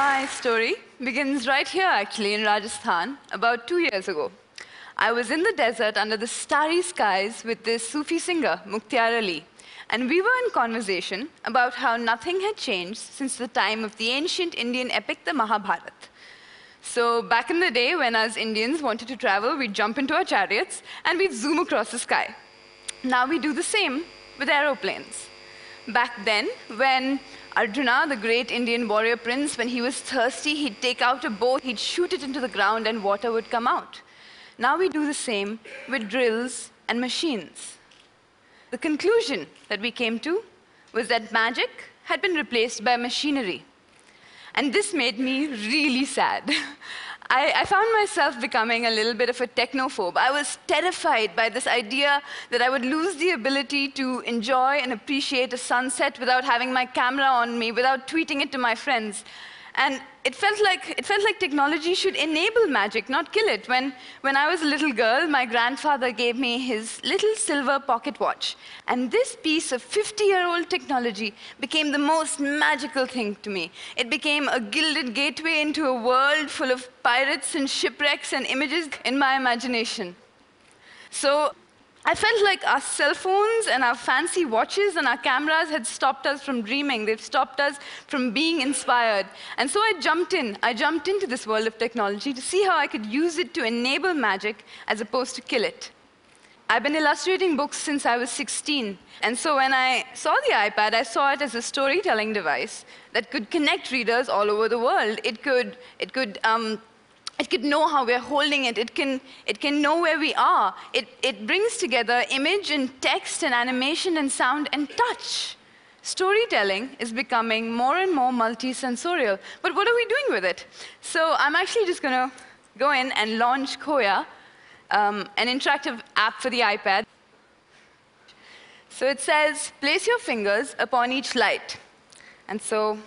My story begins right here, actually, in Rajasthan, about 2 years ago. I was in the desert under the starry skies with this Sufi singer, Mukhtar Ali, and we were in conversation about how nothing had changed since the time of the ancient Indian epic, the Mahabharata. So back in the day, when us Indians wanted to travel, we'd jump into our chariots and we'd zoom across the sky. Now we do the same with aeroplanes. Back then, when Arjuna, the great Indian warrior prince, when he was thirsty, he'd take out a bow, he'd shoot it into the ground, and water would come out. Now we do the same with drills and machines. The conclusion that we came to was that magic had been replaced by machinery. And this made me really sad. I found myself becoming a little bit of a technophobe. I was terrified by this idea that I would lose the ability to enjoy and appreciate a sunset without having my camera on me, without tweeting it to my friends. And it felt like technology should enable magic, not kill it. When I was a little girl, my grandfather gave me his little silver pocket watch. And this piece of 50-year-old technology became the most magical thing to me. It became a gilded gateway into a world full of pirates and shipwrecks and images in my imagination. So I felt like our cell phones and our fancy watches and our cameras had stopped us from dreaming. They've stopped us from being inspired. And so I jumped into this world of technology to see how I could use it to enable magic as opposed to kill it. I've been illustrating books since I was 16. And so when I saw the iPad, I saw it as a storytelling device that could connect readers all over the world. It could know how we're holding it. It can know where we are. It brings together image and text and animation and sound and touch. Storytelling is becoming more and more multi-sensorial. But what are we doing with it? So I'm actually just going to go in and launch Koya, an interactive app for the iPad. So it says, place your fingers upon each light. And so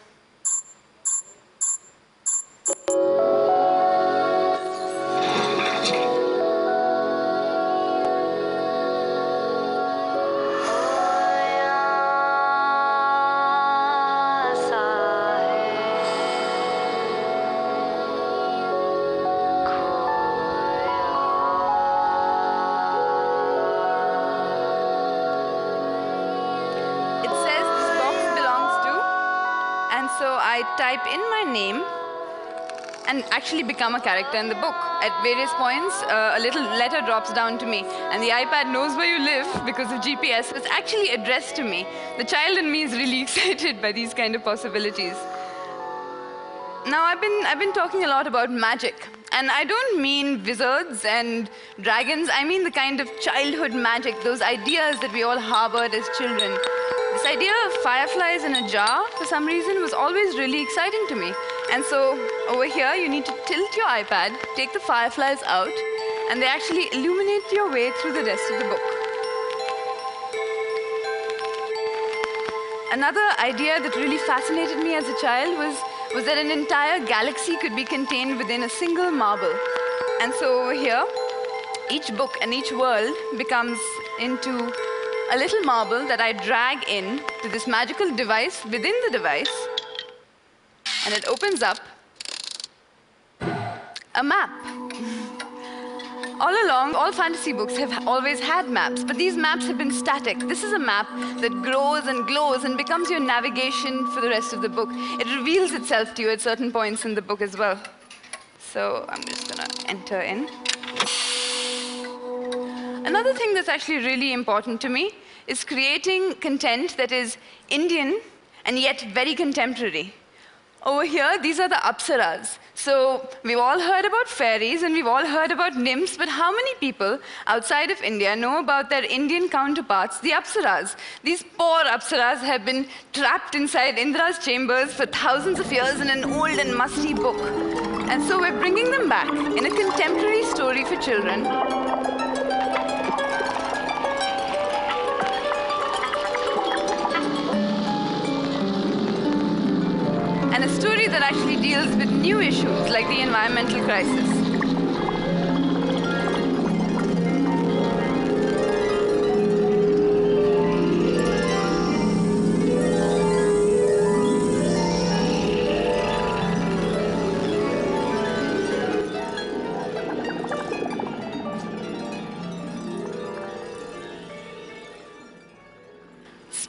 I type in my name and actually become a character in the book. At various points, a little letter drops down to me, and the iPad knows where you live because of GPS. So it's actually addressed to me. The child in me is really excited by these kind of possibilities. Now, I've been talking a lot about magic. And I don't mean wizards and dragons. I mean the kind of childhood magic, those ideas that we all harbored as children. This idea of fireflies in a jar, for some reason, was always really exciting to me. And so over here, you need to tilt your iPad, take the fireflies out, and they actually illuminate your way through the rest of the book. Another idea that really fascinated me as a child was that an entire galaxy could be contained within a single marble. And so over here, each book and each world becomes into a little marble that I drag in to this magical device within the device, and it opens up a map. All along, all fantasy books have always had maps, but these maps have been static. This is a map that grows and glows and becomes your navigation for the rest of the book. It reveals itself to you at certain points in the book as well. So I'm just going to enter in. Another thing that's actually really important to me is creating content that is Indian and yet very contemporary. Over here, these are the Apsaras. So we've all heard about fairies and we've all heard about nymphs, but how many people outside of India know about their Indian counterparts, the Apsaras? These poor Apsaras have been trapped inside Indra's chambers for thousands of years in an old and musty book. And so we're bringing them back in a contemporary story for children. And a story that actually deals with new issues like the environmental crisis.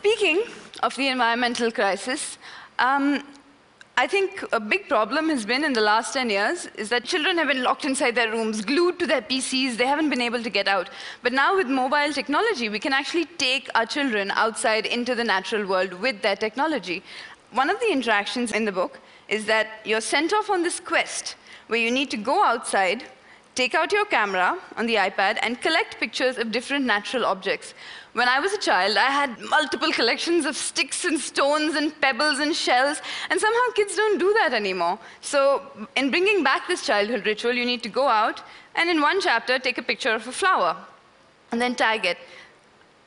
Speaking of the environmental crisis, I think a big problem has been in the last 10 years is that children have been locked inside their rooms, glued to their PCs, they haven't been able to get out. But now with mobile technology, we can actually take our children outside into the natural world with their technology. One of the interactions in the book is that you're sent off on this quest where you need to go outside, take out your camera on the iPad, and collect pictures of different natural objects. When I was a child, I had multiple collections of sticks and stones and pebbles and shells, and somehow kids don't do that anymore. So in bringing back this childhood ritual, you need to go out and in one chapter, take a picture of a flower and then tag it.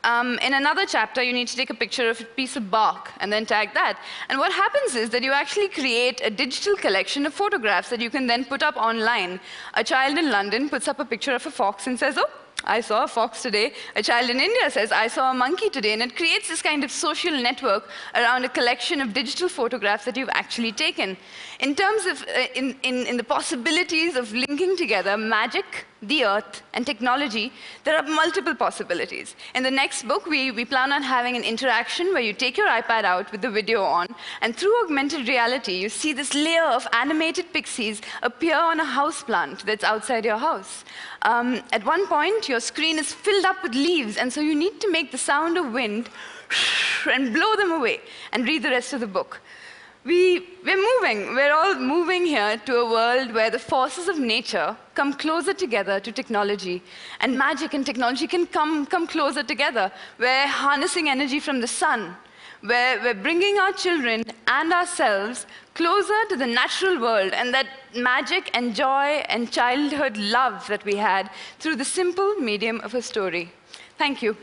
In another chapter, you need to take a picture of a piece of bark and then tag that. And what happens is that you actually create a digital collection of photographs that you can then put up online. A child in London puts up a picture of a fox and says, oh, I saw a fox today. A child in India says, I saw a monkey today. And it creates this kind of social network around a collection of digital photographs that you've actually taken. In terms of, in the possibilities of linking together magic, the earth, and technology, there are multiple possibilities. In the next book, we plan on having an interaction where you take your iPad out with the video on, and through augmented reality, you see this layer of animated pixies appear on a houseplant that's outside your house. At one point, your screen is filled up with leaves, and so you need to make the sound of wind and blow them away and read the rest of the book. We're all moving here to a world where the forces of nature come closer together to technology, and magic and technology can come closer together. We're harnessing energy from the sun, where we're bringing our children and ourselves closer to the natural world and that magic and joy and childhood love that we had through the simple medium of a story. Thank you.